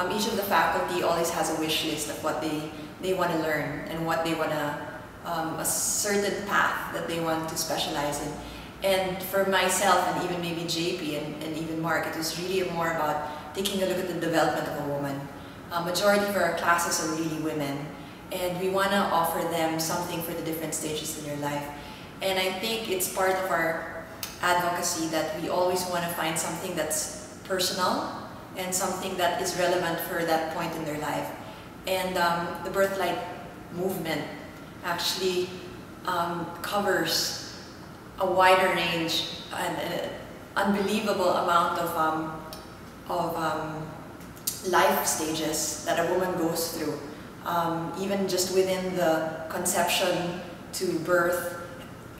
each of the faculty always has a wish list of what they want to learn and what they want to, a certain path that they want to specialize in. And for myself and even maybe JP and even Mark, it was really more about taking a look at the development of a woman. Majority of our classes are really women, and we want to offer them something for the different stages in their life. And I think it's part of our advocacy that we always want to find something that's personal and something that is relevant for that point in their life. And the Birthlight movement actually covers a wider range and an unbelievable amount of life stages that a woman goes through, even just within the conception to birth,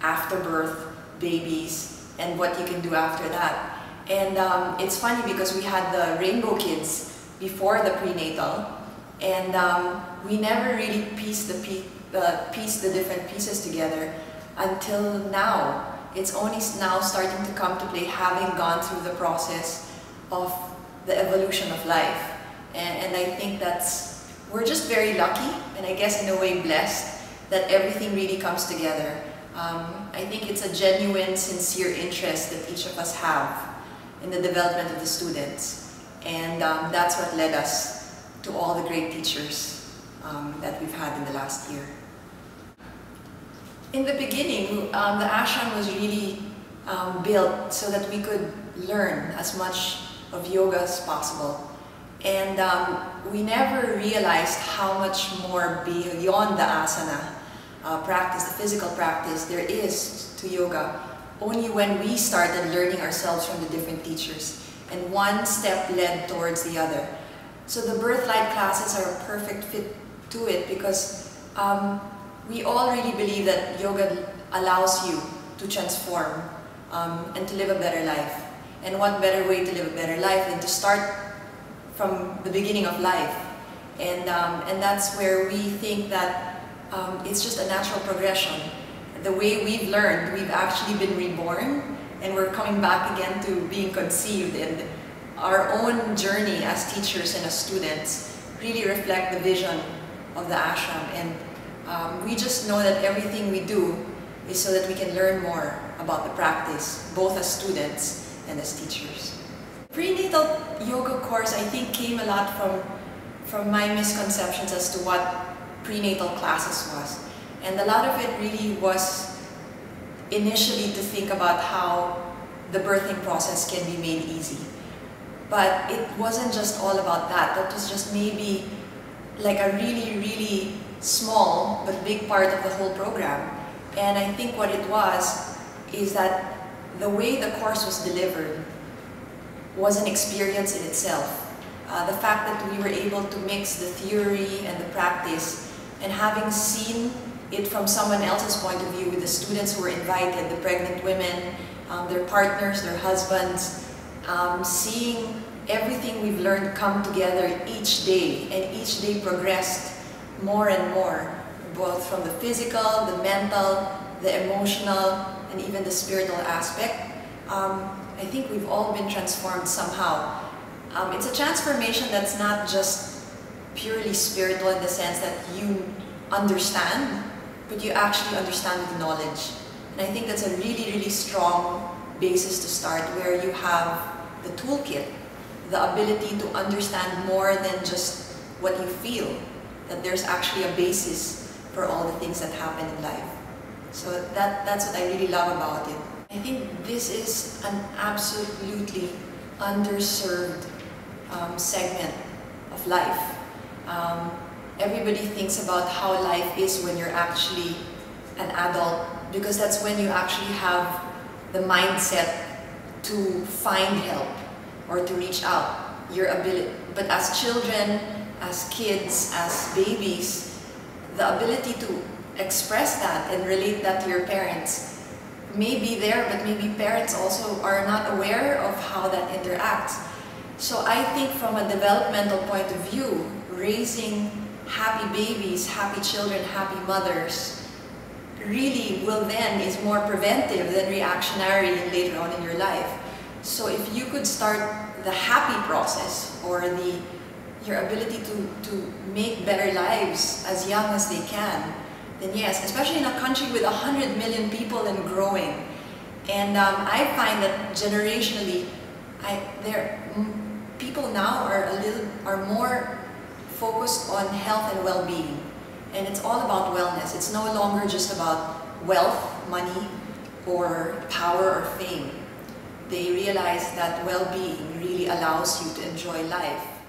after birth, babies, and what you can do after that. And it's funny because we had the Rainbow Kids before the prenatal, and we never really pieced the different pieces together until now. It's only now starting to come to play, having gone through the process of the evolution of life. And I think we're just very lucky, and I guess in a way blessed, that everything really comes together. I think it's a genuine, sincere interest that each of us have in the development of the students. And that's what led us to all the great teachers that we've had in the last year. In the beginning, the ashram was really built so that we could learn as much of yoga as possible. And we never realized how much more beyond the asana practice, the physical practice, there is to yoga, only when we started learning ourselves from the different teachers. And one step led towards the other. So the Birthlight classes are a perfect fit to it because we all really believe that yoga allows you to transform and to live a better life. And what better way to live a better life than to start from the beginning of life. And that's where we think that it's just a natural progression. The way we've learned, we've actually been reborn, and we're coming back again to being conceived. And our own journey as teachers and as students really reflect the vision of the ashram. And we just know that everything we do is so that we can learn more about the practice, both as students and as teachers. Prenatal yoga course, I think, came a lot from my misconceptions as to what prenatal classes was. And a lot of it really was initially to think about how the birthing process can be made easy. But it wasn't just all about that. That was just maybe like a really, really small but big part of the whole program. And I think what it was is that the way the course was delivered was an experience in itself. The fact that we were able to mix the theory and the practice, and having seen it from someone else's point of view with the students who were invited, the pregnant women, their partners, their husbands, seeing everything we've learned come together each day, and each day progressed more and more, both from the physical, the mental, the emotional, and even the spiritual aspect. I think we've all been transformed somehow. It's a transformation that's not just purely spiritual in the sense that you understand, but you actually understand with knowledge. And I think that's a really, really strong basis to start, where you have the toolkit, the ability to understand more than just what you feel, that there's actually a basis for all the things that happen in life. So that's what I really love about it. I think this is an absolutely underserved segment of life. Everybody thinks about how life is when you're actually an adult, because that's when you actually have the mindset to find help or to reach out, your ability. But as children, as kids, as babies, the ability to express that and relate that to your parents may be there, but maybe parents also are not aware of how that interacts. So I think from a developmental point of view, raising happy babies, happy children, happy mothers really is more preventive than reactionary later on in your life. So if you could start the happy process, or the your ability to make better lives as young as they can, then yes, especially in a country with 100 million people and growing. And I find that generationally, people now are more focused on health and well-being, and it's all about wellness. It's no longer just about wealth, money, or power or fame. They realize that well-being really allows you to enjoy life.